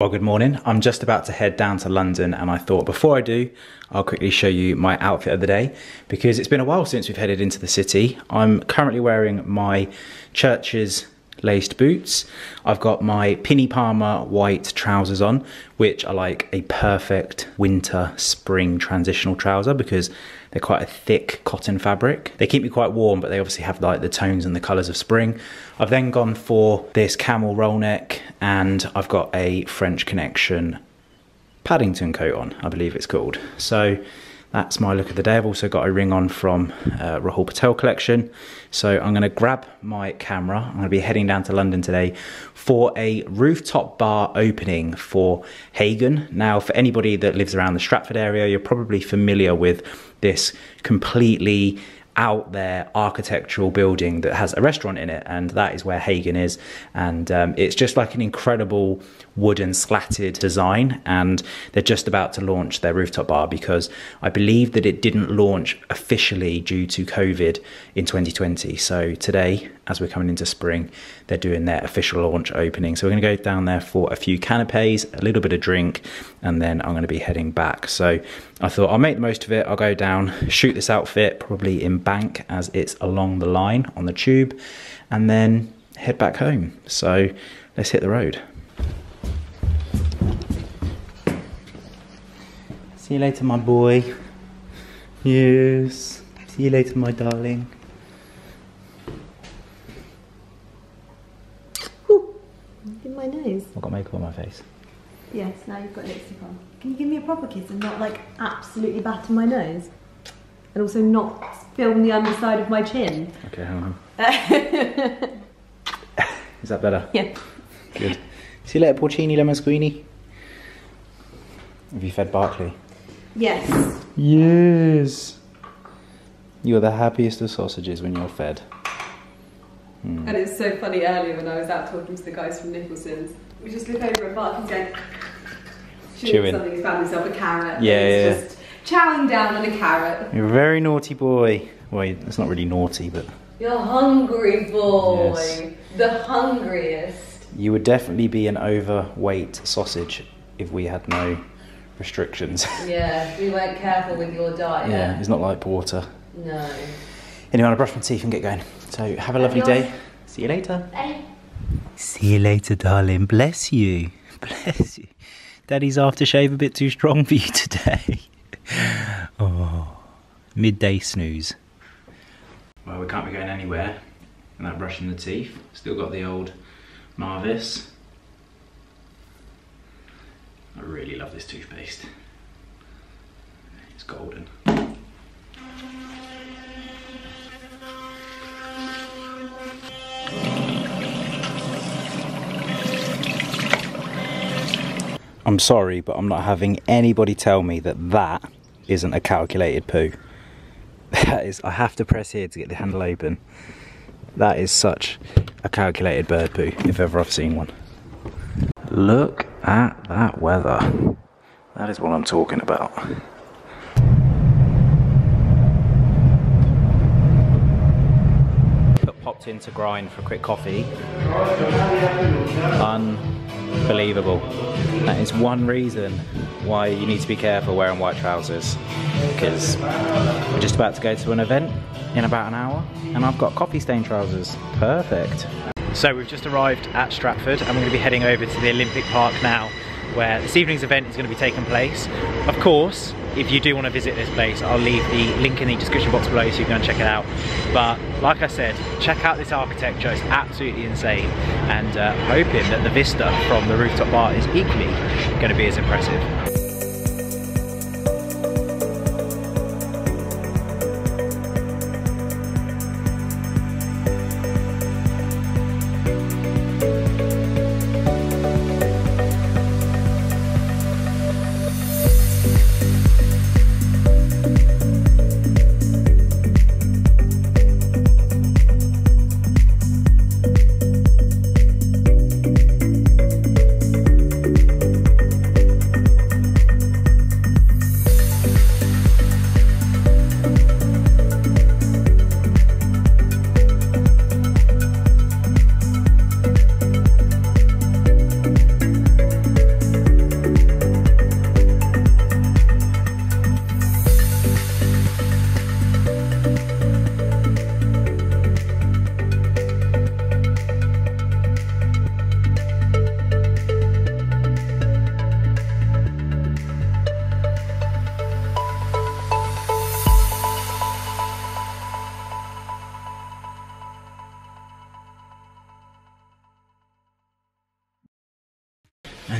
Well, good morning. I'm just about to head down to London and I thought before I do, I'll quickly show you my outfit of the day because it's been a while since we've headed into the city. I'm currently wearing my Church's laced boots. I've got my Pinny Palmer white trousers on, which are like a perfect winter spring transitional trouser because they're quite a thick cotton fabric. They keep me quite warm, but they obviously have like the tones and the colours of spring. I've then gone for this camel roll neck and I've got a French Connection Paddington coat on, I believe it's called. So that's my look of the day. I've also got a ring on from Rahul Patel collection. So I'm gonna grab my camera. I'm gonna be heading down to London today for a rooftop bar opening for Hagen. Now, for anybody that lives around the Stratford area, you're probably familiar with this completely out there architectural building that has a restaurant in it, and that is where Hagen is. And it's just like an incredible wooden slatted design, and they're just about to launch their rooftop bar because I believe that it didn't launch officially due to COVID in 2020. So today, as we're coming into spring, they're doing their official launch opening. So we're gonna go down there for a few canapes, a little bit of drink, and then I'm gonna be heading back. So I thought I'll make the most of it. I'll go down, shoot this outfit, probably in Bank as it's along the line on the tube, and then head back home. So let's hit the road. See you later, my boy. Yes. See you later, my darling. Ooh, in my nose. I've got makeup on my face. Yes, now you've got lipstick on. Can you give me a proper kiss and not like absolutely batter my nose? And also not film the underside of my chin? Okay, hang on. Is that better? Yeah. Good. See you later, porcini lemon squeenie. Have you fed Barkley? Yes. Yes. You are the happiest of sausages when you're fed. And it was so funny earlier when I was out talking to the guys from Nicholson's. We just look over at Mark and going, chewing something, he's found himself a carrot. Yeah, just chowing down on a carrot. You're a very naughty boy. Well, it's not really naughty, but... You're hungry boy. Yes. The hungriest. You would definitely be an overweight sausage if we had no restrictions. Yeah, we weren't careful with your diet. Yeah, it's not like porter. No. Anyway, I'm gonna brush my teeth and get going. So have a lovely day. See you later. Bye. See you later, darling. Bless you. Bless you. Daddy's aftershave a bit too strong for you today. Oh, midday snooze. Well, we can't be going anywhere without brushing the teeth. Still got the old Marvis. I really love this toothpaste. It's golden. I'm sorry, but I'm not having anybody tell me that that isn't a calculated poo. That is, I have to press here to get the handle open. That is such a calculated bird poo, if ever I've seen one. Look at that weather. That is what I'm talking about. Popped into Grind for a quick coffee. Unbelievable. That is one reason why you need to be careful wearing white trousers, because we're just about to go to an event in about an hour and I've got coffee stain trousers. Perfect. So we've just arrived at Stratford and we're going to be heading over to the Olympic Park now, where this evening's event is going to be taking place. Of course, if you do want to visit this place, I'll leave the link in the description box below so you can go and check it out. But like I said, check out this architecture, it's absolutely insane, and hoping that the vista from the rooftop bar is equally going to be as impressive.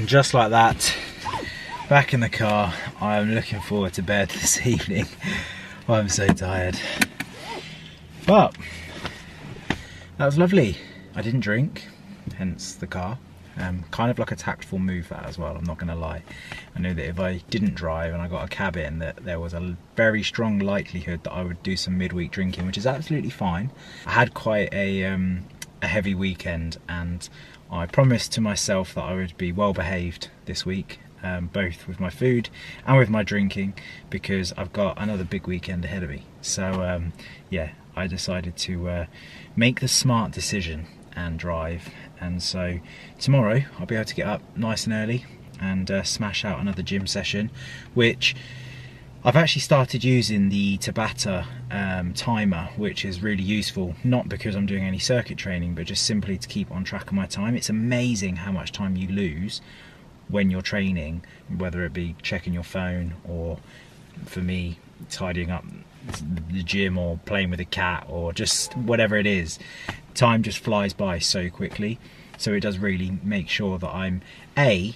just like that, back in the car. I'm looking forward to bed this evening. I'm so tired. But that was lovely. I didn't drink, hence the car. Kind of like a tactful move that as well, I'm not gonna lie. I knew that if I didn't drive and I got a cab in, that there was a very strong likelihood that I would do some midweek drinking, which is absolutely fine. I had quite a heavy weekend, and I promised to myself that I would be well behaved this week, both with my food and with my drinking, because I've got another big weekend ahead of me. So yeah, I decided to make the smart decision and drive. And so tomorrow I'll be able to get up nice and early and smash out another gym session, which I've actually started using the Tabata timer, which is really useful, not because I'm doing any circuit training, but just simply to keep on track of my time. It's amazing how much time you lose when you're training, whether it be checking your phone or, for me, tidying up the gym or playing with a cat or just whatever it is. Time just flies by so quickly, so it does really make sure that I'm A,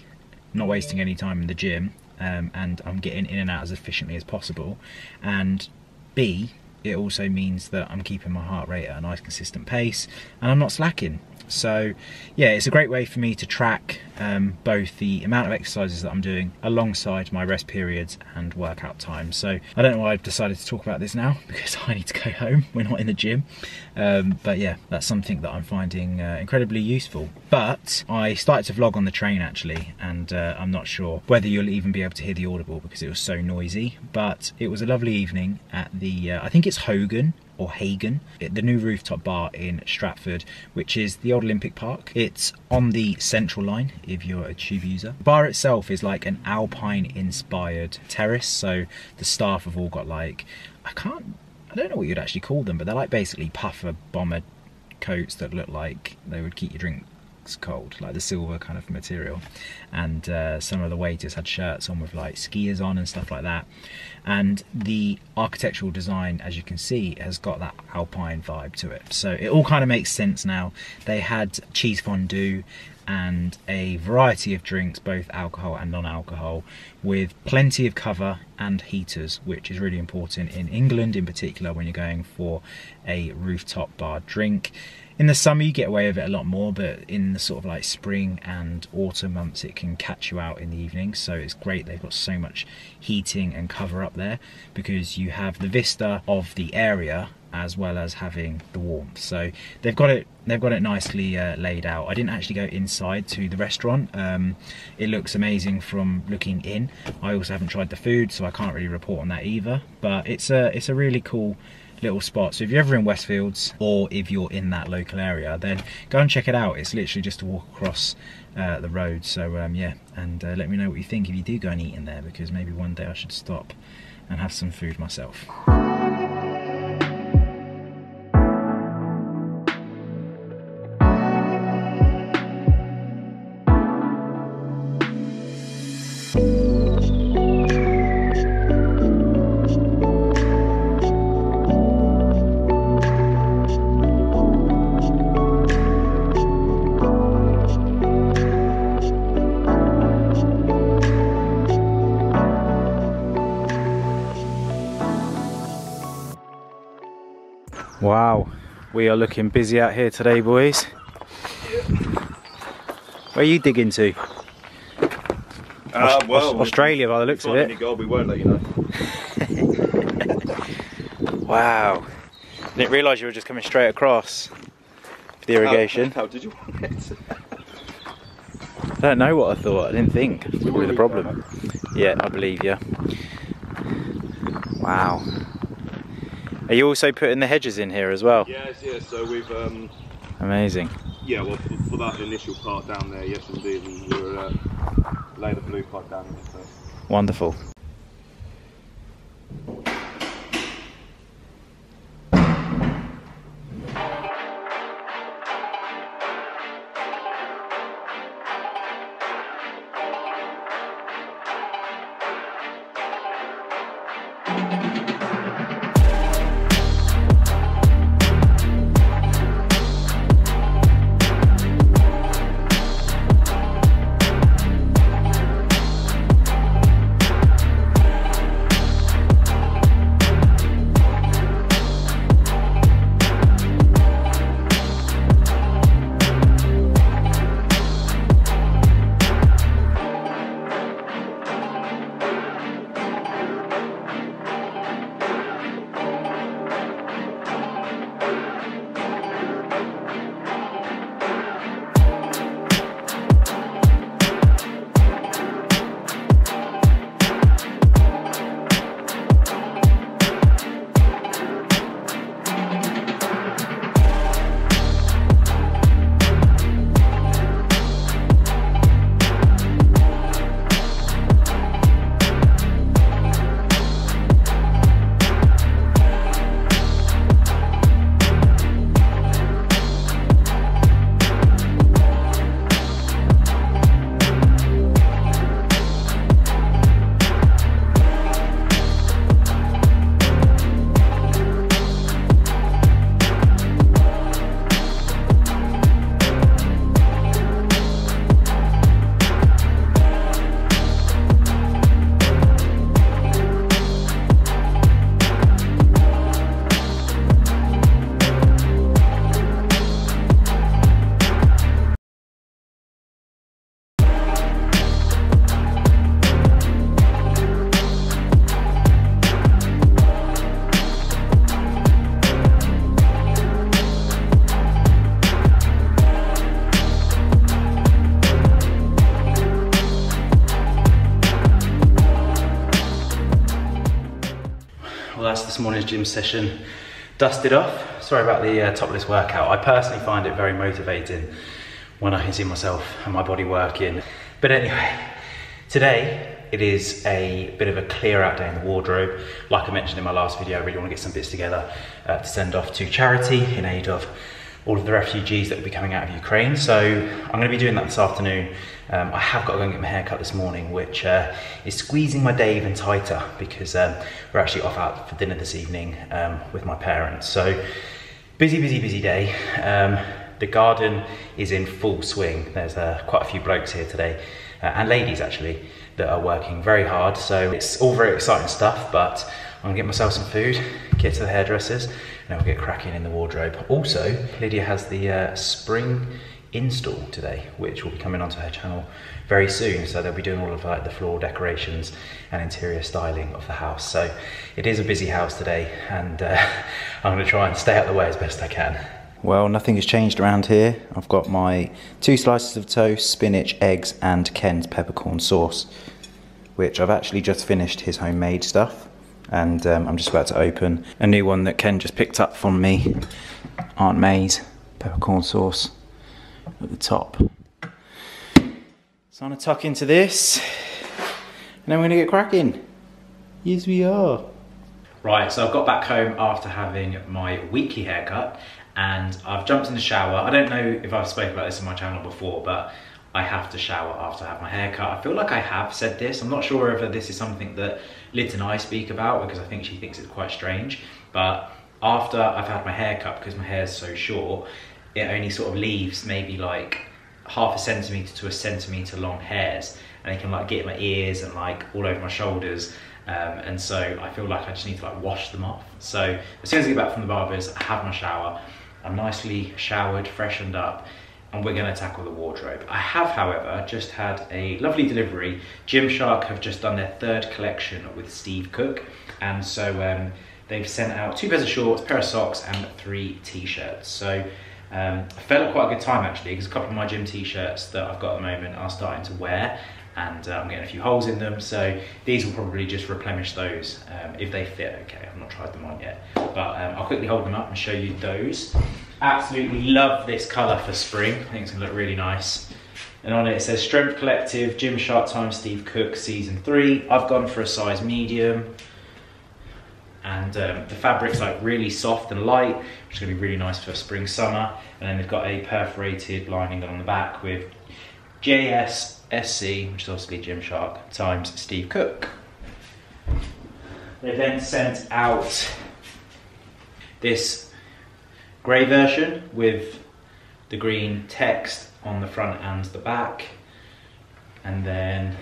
not wasting any time in the gym, and I'm getting in and out as efficiently as possible, and B, it also means that I'm keeping my heart rate at a nice consistent pace and I'm not slacking. So yeah, it's a great way for me to track both the amount of exercises that I'm doing alongside my rest periods and workout time. So I don't know why I've decided to talk about this now, because I need to go home, we're not in the gym. But yeah, that's something that I'm finding incredibly useful. But I started to vlog on the train actually, and I'm not sure whether you'll even be able to hear the audible because it was so noisy. But it was a lovely evening at the, I think it's Hogan, or Hagen, the new rooftop bar in Stratford, which is the old Olympic Park. It's on the Central Line if you're a tube user. The bar itself is like an Alpine inspired terrace, so the staff have all got like, I don't know what you'd actually call them, but they're like basically puffer bomber coats that look like they would keep your drinks cold, like the silver kind of material. And some of the waiters had shirts on with like skiers on and stuff like that. And the architectural design, as you can see, has got that Alpine vibe to it. So it all kind of makes sense now. They had cheese fondue and a variety of drinks, both alcohol and non-alcohol, with plenty of cover and heaters, which is really important in England in particular when you're going for a rooftop bar drink. In the summer you get away with it a lot more, but in the sort of like spring and autumn months it can catch you out in the evening. So it's great they've got so much heating and cover up there, because you have the vista of the area as well as having the warmth. So they've got it nicely laid out. I didn't actually go inside to the restaurant. It looks amazing from looking in. I also haven't tried the food, so I can't really report on that either, but it's a really cool little spot. So if you're ever in Westfields, or if you're in that local area, then go and check it out. It's literally just to walk across the road. So yeah, and let me know what you think if you do go and eat in there, because maybe one day I should stop and have some food myself. Wow, we are looking busy out here today, boys. Where are you digging to? Well, Australia by the looks of it. Gold, we won't let you know. Wow, didn't realise you were just coming straight across for the irrigation. How did you want it? I don't know what I thought, I didn't think. That's probably the problem. Yeah, I believe you. Wow. Are you also putting the hedges in here as well? Yes, yes, so we've... Amazing. Yeah, well, for that initial part down there, yes indeed, and we're lay the blue pipe down in it first. Wonderful. that's this morning's gym session dusted off. Sorry about the topless workout. I personally find it very motivating when I can see myself and my body working. But anyway, today it is a bit of a clear out day in the wardrobe. Like I mentioned in my last video, I really want to get some bits together to send off to charity in aid of all of the refugees that will be coming out of Ukraine. So I'm going to be doing that this afternoon. I have got to go and get my hair cut this morning, which is squeezing my day even tighter because we're actually off out for dinner this evening with my parents. So busy day. The garden is in full swing. There's quite a few blokes here today, and ladies actually, that are working very hard. So it's all very exciting stuff, but I'm gonna get myself some food, get to the hairdressers, and then we'll get cracking in the wardrobe. Also, Lydia has the spring install today, which will be coming onto her channel very soon. So they'll be doing all of like the floor decorations and interior styling of the house. So it is a busy house today, and I'm gonna try and stay out of the way as best I can. Well, nothing has changed around here. I've got my 2 slices of toast, spinach, eggs, and Ken's peppercorn sauce, which I've actually just finished his homemade stuff. And I'm just about to open a new one that Ken just picked up from me. Aunt May's peppercorn sauce at the top. So I'm gonna tuck into this, and then we're gonna get cracking. Yes, we are. Right, so I've got back home after having my weekly haircut, and I've jumped in the shower. I don't know if I've spoken about this on my channel before, but I have to shower after I have my haircut. I feel like I have said this. I'm not sure if this is something that Liz and I speak about, because I think she thinks it's quite strange. But after I've had my haircut, because my hair is so short, it only sort of leaves maybe like half a centimetre to a centimetre long hairs, and it can like get in my ears and like all over my shoulders. And so I feel like I just need to like wash them off. So as soon as I get back from the barber's, I have my shower, I'm nicely showered, freshened up, and we're going to tackle the wardrobe. I have, however, just had a lovely delivery. Gymshark have just done their 3rd collection with Steve Cook, and so they've sent out 2 pairs of shorts, a pair of socks, and 3 t-shirts. So I felt at quite a good time actually, because a couple of my gym t-shirts that I've got at the moment are starting to wear, and I'm getting a few holes in them, so these will probably just replenish those if they fit okay. I've not tried them on yet, but I'll quickly hold them up and show you those. Absolutely love this colour for spring. I think it's gonna look really nice. And on it says Strength Collective, Gymshark x Steve Cook Season 3. I've gone for a size medium, and the fabric's like really soft and light, which is gonna be really nice for spring, summer. And then they've got a perforated lining on the back with JSSC, which is obviously Gymshark x Steve Cook. They then sent out this grey version with the green text on the front and the back, and then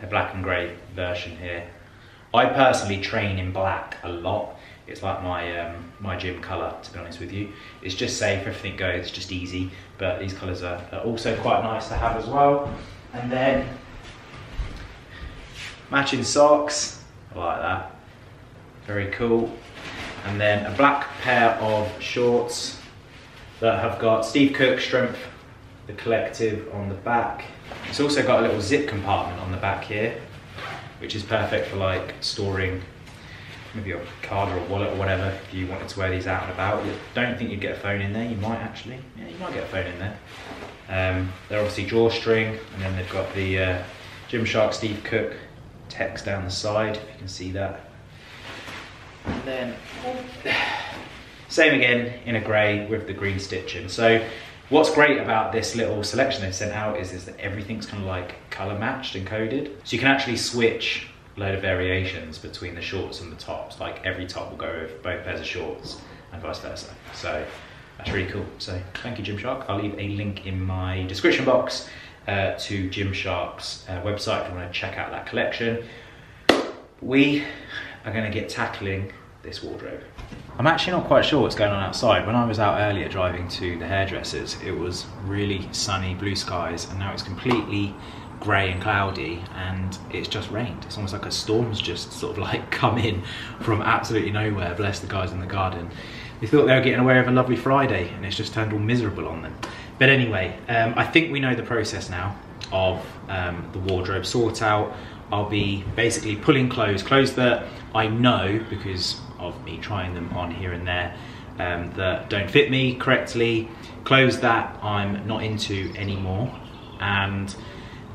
a black and grey version here. I personally train in black a lot. It's like my my gym colour, to be honest with you. It's just safe, everything goes, it's just easy, but these colours are also quite nice to have as well. And then matching socks, I like that, very cool. And then a black pair of shorts that have got Steve Cook Strength, the Collective on the back. It's also got a little zip compartment on the back here, which is perfect for like storing maybe your card or a wallet or whatever if you wanted to wear these out and about. I don't think you'd get a phone in there. You might actually. Yeah, you might get a phone in there. They're obviously drawstring, and then they've got the Gymshark Steve Cook text down the side, if you can see that. And then same again in a grey with the green stitching. So what's great about this little selection they've sent out is that everything's kind of like colour matched and coded. So you can actually switch a load of variations between the shorts and the tops. Like every top will go with both pairs of shorts and vice versa. So that's really cool. So thank you, Gymshark. I'll leave a link in my description box to Gymshark's website if you want to check out that collection. We are going to get tackling this wardrobe. I'm actually not quite sure what's going on outside. When I was out earlier driving to the hairdressers, it was really sunny, blue skies, and now it's completely grey and cloudy, and it's just rained. It's almost like a storm's just sort of like come in from absolutely nowhere. Bless the guys in the garden. They thought they were getting away with a lovely Friday, and it's just turned all miserable on them. But anyway, I think we know the process now of the wardrobe sort out. I'll be basically pulling clothes that I know, because of me trying them on here and there, that don't fit me correctly, clothes that I'm not into anymore, and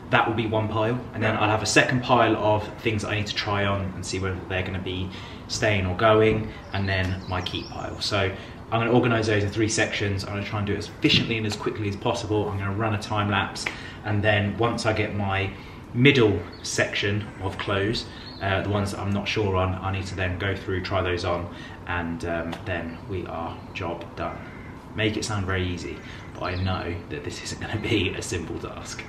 that will be one pile. And then I'll have a second pile of things I need to try on and see whether they're going to be staying or going, and then my keep pile. So I'm going to organise those in 3 sections. I'm going to try and do it as efficiently and as quickly as possible. I'm going to run a time lapse, and then once I get my middle section of clothes, the ones that I'm not sure on, I need to then go through, try those on, and then we are job done. Make it sound very easy, but I know that this isn't going to be a simple task.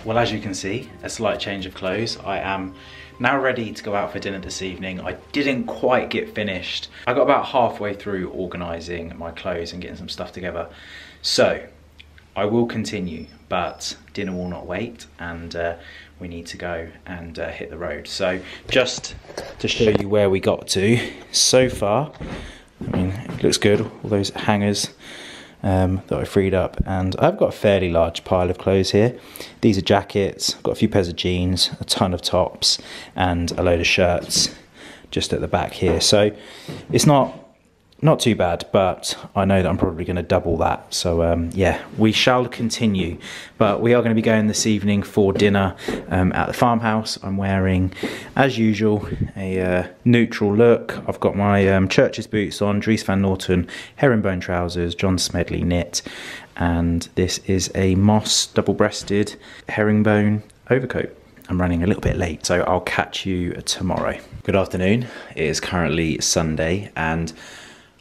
Well, as you can see, a slight change of clothes. I am now ready to go out for dinner this evening. I didn't quite get finished. I got about halfway through organising my clothes and getting some stuff together. So, I will continue, but dinner will not wait, and we need to go and hit the road. So, just to show you where we got to so far, I mean, it looks good, all those hangers that I freed up, and I've got a fairly large pile of clothes here. These are jackets, I've got a few pairs of jeans, a ton of tops, and a load of shirts just at the back here. So it's not too bad, but I know that I'm probably going to double that. So yeah, we shall continue. But we are going to be going this evening for dinner at the farmhouse. I'm wearing, as usual, a neutral look. I've got my Church's boots on, Dries Van Noten herringbone trousers, John Smedley knit, and this is a moss double-breasted herringbone overcoat. I'm running a little bit late, so I'll catch you tomorrow. Good afternoon. It is currently Sunday, and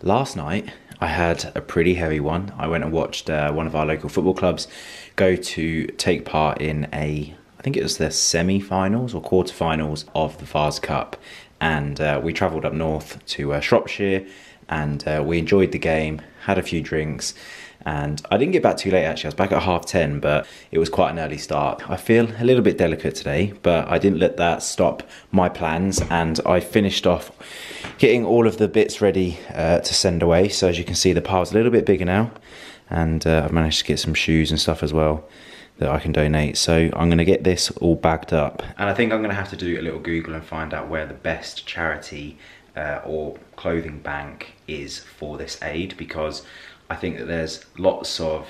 last night I had a pretty heavy one. I went and watched one of our local football clubs go to take part in I think it was the semi-finals or quarter-finals of the Vase Cup, and we travelled up north to Shropshire, and we enjoyed the game, had a few drinks, and I didn't get back too late actually. I was back at 10:30, but it was quite an early start. I feel a little bit delicate today, but I didn't let that stop my plans, and I finished off getting all of the bits ready to send away. So as you can see, the pile's a little bit bigger now, and I've managed to get some shoes and stuff as well that I can donate. So I'm going to get this all bagged up, and I think I'm going to have to do a little Google and find out where the best charity or clothing bank is for this aid, because I think that there's lots of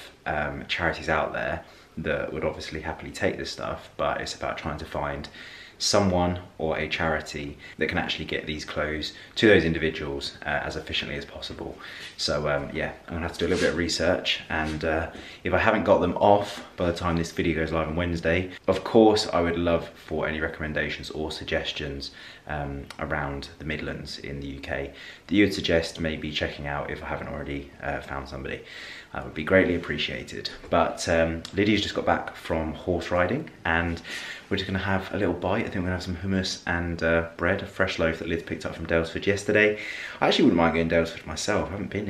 charities out there that would obviously happily take this stuff, but it's about trying to find someone or a charity that can actually get these clothes to those individuals as efficiently as possible. So yeah, I'm gonna have to do a little bit of research, and if I haven't got them off by the time this video goes live on Wednesday, of course I would love for any recommendations or suggestions around the Midlands in the UK that you would suggest maybe checking out if I haven't already found somebody. That would be greatly appreciated. But Lydia's just got back from horse riding, and we're just gonna have a little bite. I think we're gonna have some hummus and bread, a fresh loaf that Liz picked up from Dalesford yesterday. I actually wouldn't mind going to Dalesford myself. I haven't been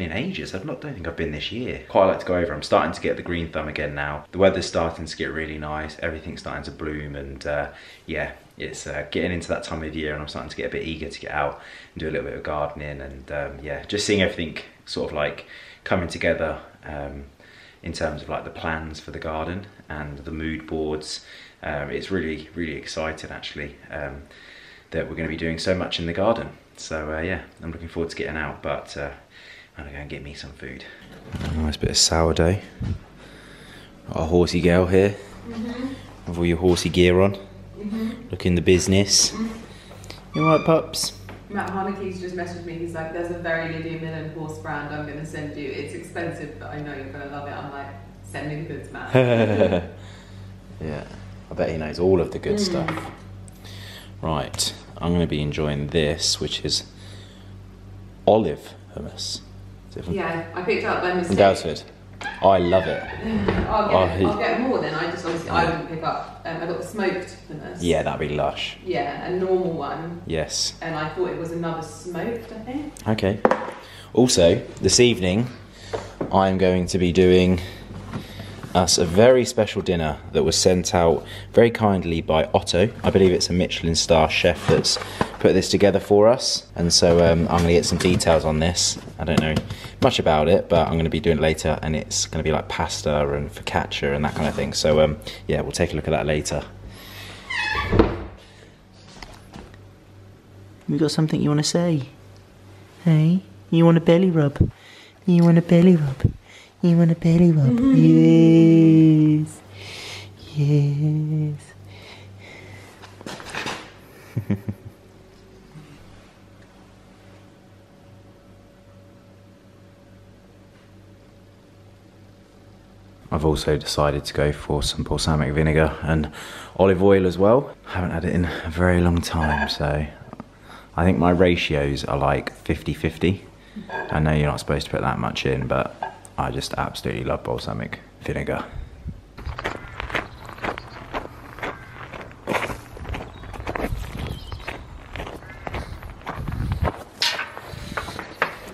in ages. I don't think I've been this year. Quite like to go over. I'm starting to get the green thumb again now. The weather's starting to get really nice. Everything's starting to bloom, and yeah, it's getting into that time of year, and I'm starting to get a bit eager to get out and do a little bit of gardening, and yeah, just seeing everything sort of like coming together in terms of like the plans for the garden and the mood boards. It's really, really exciting actually that we're going to be doing so much in the garden. So yeah, I'm looking forward to getting out, but I'm gonna go and get me some food. A nice bit of sourdough. Got a horsey girl here with all your horsey gear on, looking the business. You alright, pups? Matt Hanekke's just messaged me, he's like, there's a very Lydia Millen horse brand I'm going to send you. It's expensive, but I know you're going to love it. I'm like, send me the goods, Matt. Yeah, I bet he knows all of the good stuff. Right, I'm going to be enjoying this, which is olive hummus. Yeah, I picked up by mistake. In Dalesford. I love it. I'll get more then. I just obviously I wouldn't pick up. I got the smoked hummus. Yeah, that'd be lush. Yeah, a normal one. Yes. And I thought it was another smoked, I think. Okay. Also, this evening, I'm going to be doing us a very special dinner that was sent out very kindly by Otto. I believe it's a Michelin star chef that's put this together for us, and so I'm going to get some details on this. I don't know much about it, but I'm going to be doing it later, and it's going to be like pasta and focaccia and that kind of thing. So yeah, we'll take a look at that later. You got something you want to say? Hey, you want a belly rub? You want a belly rub? You want a belly rub? Yes. Yes. I've also decided to go for some balsamic vinegar and olive oil as well. I haven't had it in a very long time, so I think my ratios are like 50-50. I know you're not supposed to put that much in, but I just absolutely love balsamic vinegar.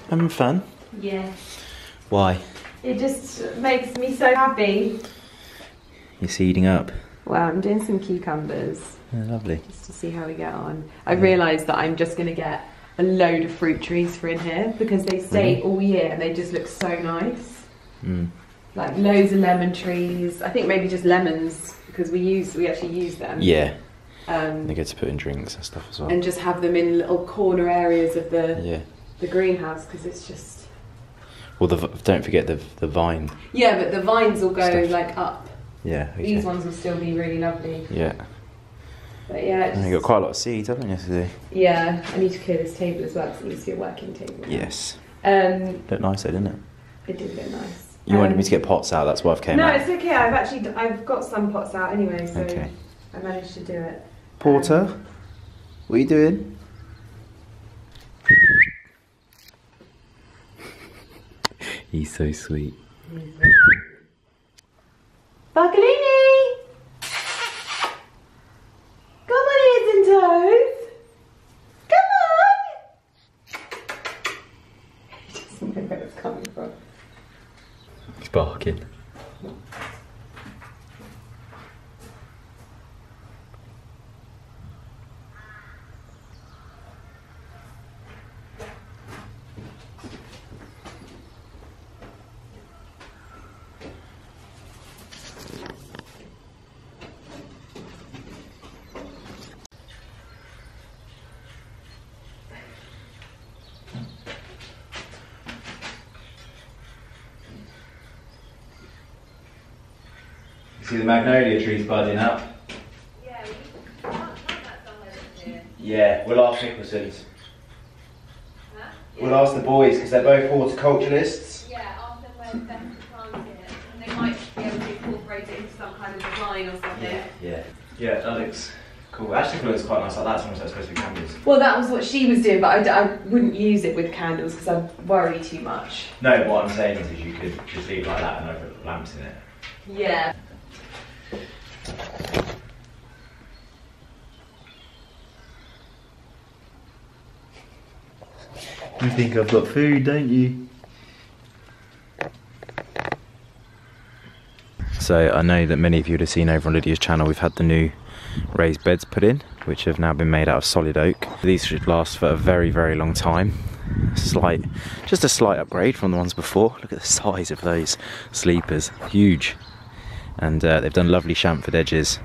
Having fun? Yeah. Why? It just makes me so happy. You're seeding up? Well, I'm doing some cucumbers. Oh, lovely. Just to see how we get on. I realised that I'm just going to get a load of fruit trees for in here because they stay all year and they just look so nice. Like loads of lemon trees. I think maybe just lemons because we actually use them. Yeah. They get to put in drinks and stuff as well. And just have them in little corner areas of the greenhouse because it's just. Well, don't forget the vine. Yeah, but the vines will go stuff. like up. Yeah. Okay. These ones will still be really lovely. Yeah. But yeah. And you got quite a lot of seeds, haven't you, today? Yeah, I need to clear this table as well because it needs to be a working table. Now. Yes. Looked nice though, didn't it? It did look nice. You wanted me to get pots out, that's why I've came out. No, it's okay. I've got some pots out anyway, so okay. I managed to do it. Porter, what are you doing? He's so sweet. Buccolini! Come on, heads and toes! Come on! He doesn't know where it's coming from. He's barking. See the magnolia trees budding up? Yeah, we can't find that somewhere this year. Yeah, we'll ask Nicholson's. Huh? We'll ask the boys because they're both horticulturalists. Yeah, ask them where's best to plant it. And they might be able to incorporate it into some kind of design or something. Yeah, that looks cool. Actually, it looks quite nice like that. It's almost like supposed to be candles. Well, that was what she was doing, but I wouldn't use it with candles because I'd worry too much. No, what I'm saying is you could just leave it like that and over lamps in it. Yeah. You think I've got food, don't you? So I know that many of you would have seen over on Lydia's channel we've had the new raised beds put in, which have now been made out of solid oak. These should last for a very, very long time. Just a slight upgrade from the ones before. Look at the size of those sleepers, huge. And they've done lovely chamfered edges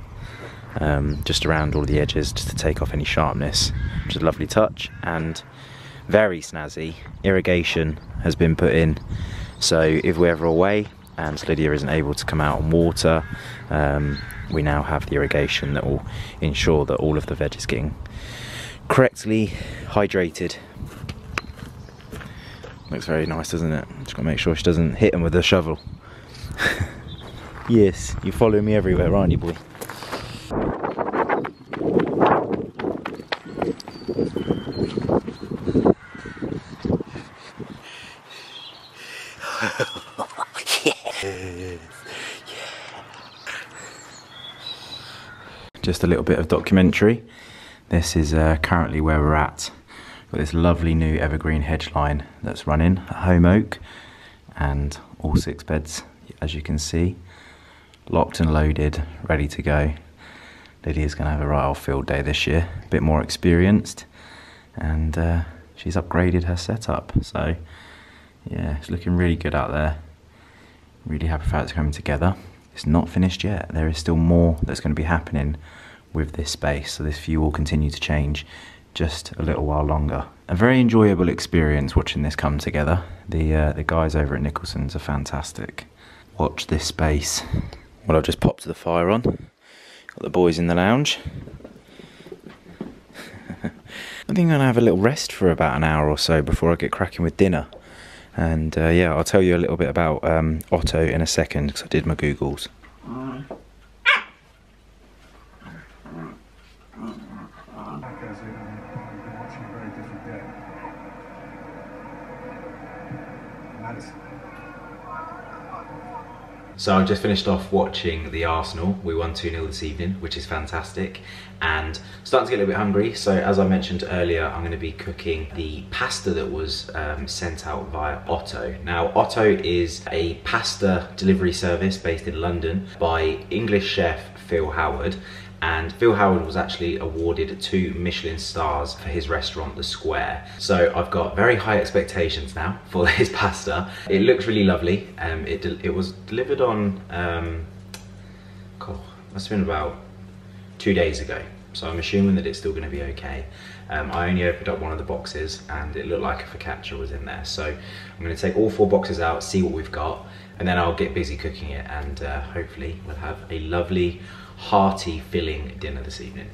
just around all the edges just to take off any sharpness, which is a lovely touch. And very snazzy, irrigation has been put in, so if we're ever away and Lydia isn't able to come out and water, we now have the irrigation that will ensure that all of the veg is getting correctly hydrated. Looks very nice, doesn't it? Just gotta make sure she doesn't hit him with a shovel. Yes, you're following me everywhere, aren't you, boy? Just a little bit of documentary. This is currently where we're at. Got this lovely new evergreen hedge line that's running at Home Oak, and all 6 beds, as you can see, locked and loaded, ready to go. Lydia's going to have a right old field day this year, a bit more experienced, and she's upgraded her setup. So yeah, it's looking really good out there. Really happy for how it's coming together. It's not finished yet. There is still more that's going to be happening with this space, so this view will continue to change just a little while longer. A very enjoyable experience watching this come together. The guys over at Nicholson's are fantastic. Watch this space. Well, I've just popped the fire on. Got the boys in the lounge. I think I'm going to have a little rest for about an hour or so before I get cracking with dinner. And yeah, I'll tell you a little bit about Otto in a second, because I did my Googles. So I've just finished off watching the Arsenal. We won 2-0 this evening, which is fantastic, and starting to get a little bit hungry. So as I mentioned earlier, I'm going to be cooking the pasta that was sent out via Otto. Now, Otto is a pasta delivery service based in London by English chef Phil Howard. And Phil Howard was actually awarded 2 Michelin stars for his restaurant, The Square. So I've got very high expectations now for his pasta. It looks really lovely. It was delivered on, must have been about 2 days ago. So I'm assuming that it's still gonna be okay. I only opened up one of the boxes and it looked like a focaccia was in there. So I'm gonna take all 4 boxes out, see what we've got, and then I'll get busy cooking it, and hopefully we'll have a lovely, hearty, filling dinner this evening.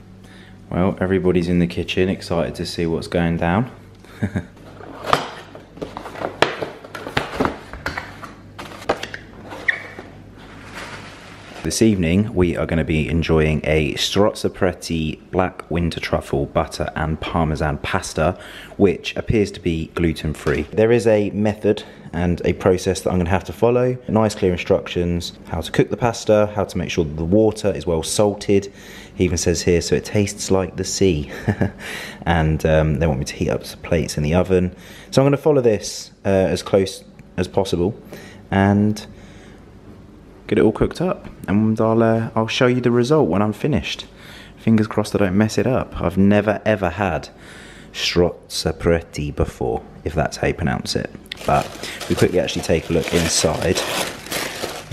Well, everybody's in the kitchen, excited to see what's going down. This evening we are going to be enjoying a strozzapreti black winter truffle butter and parmesan pasta, which appears to be gluten-free. There is a method and a process that I'm going to have to follow. Nice clear instructions, how to cook the pasta, how to make sure that the water is well salted. He even says here, so it tastes like the sea. And they want me to heat up some plates in the oven. So I'm going to follow this as close as possible and get it all cooked up, and I'll show you the result when I'm finished. Fingers crossed I don't mess it up. I've never ever had strozzapreti before, if that's how you pronounce it. But we quickly actually take a look inside.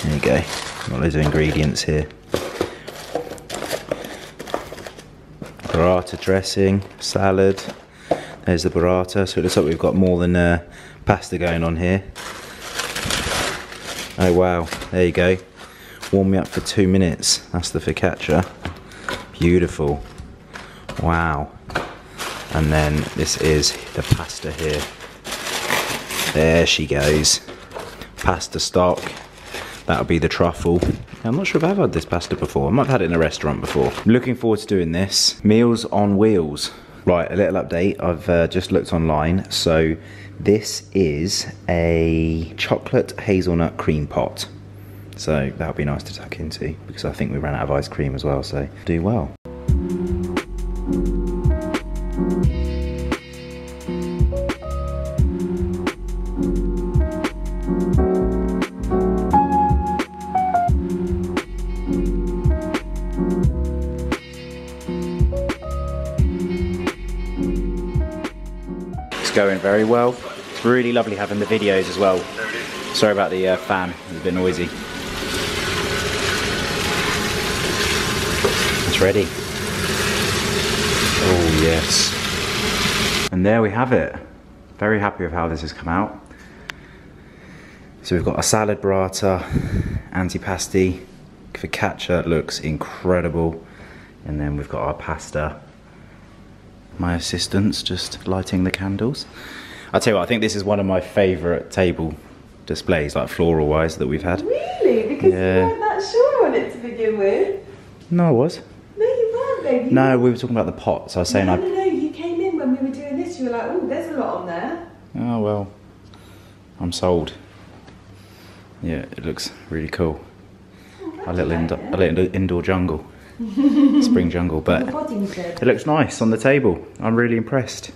There you go, got loads of ingredients here. Burrata dressing, salad. There's the burrata, so it looks like we've got more than pasta going on here. Oh wow, there you go. Warm me up for 2 minutes. That's the focaccia. Beautiful. Wow. And then this is the pasta here. There she goes. Pasta stock. That'll be the truffle. I'm not sure if I've had this pasta before. I might have had it in a restaurant before. I'm looking forward to doing this. Meals on wheels. Right, a little update. I've just looked online. So this is a chocolate hazelnut cream pot. So that'll be nice to tuck into, because I think we ran out of ice cream as well, so do well. It's going very well. It's really lovely having the videos as well. Sorry about the fan, it's a bit noisy. It's ready. Oh yes. And there we have it. Very happy with how this has come out. So we've got a salad burrata, antipasti, focaccia, looks incredible. And then we've got our pasta. my assistants just lighting the candles. I'll tell you what, I think this is one of my favourite table displays, like floral wise, that we've had. Really? Because you weren't that sure on it to begin with. No, I was. No, you weren't, baby. No, we were talking about the pots. I was saying no, you came in when we were doing this, you were like, oh, there's a lot on there. Oh, well, I'm sold. Yeah, it looks really cool. A little indoor jungle. Spring jungle, but it looks nice on the table. I'm really impressed.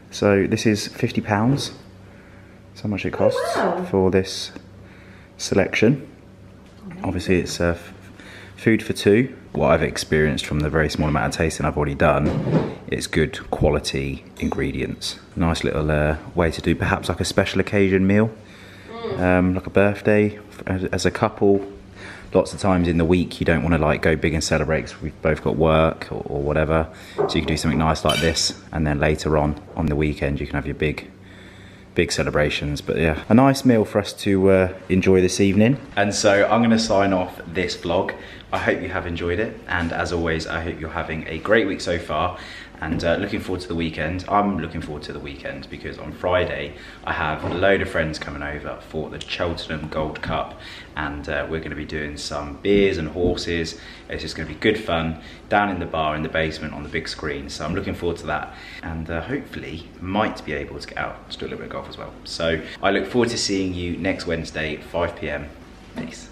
So this is £50. That's how much it costs for this selection. Obviously it's food for two. What I've experienced from the very small amount of tasting I've already done, it's good quality ingredients. Nice little way to do perhaps like a special occasion meal, like a birthday as a couple. Lots of times in the week you don't want to like go big and celebrate because we've both got work or whatever, so you can do something nice like this, and then later on the weekend you can have your big celebrations. But yeah, a nice meal for us to enjoy this evening. And so I'm going to sign off this vlog. I hope you have enjoyed it, and as always I hope you're having a great week so far, and looking forward to the weekend. I'm looking forward to the weekend because on Friday I have a load of friends coming over for the Cheltenham Gold Cup, and we're going to be doing some beers and horses. It's just going to be good fun down in the bar in the basement on the big screen, so I'm looking forward to that, and hopefully might be able to get out to do a little bit of golf as well. So I look forward to seeing you next Wednesday at 5 PM. Peace.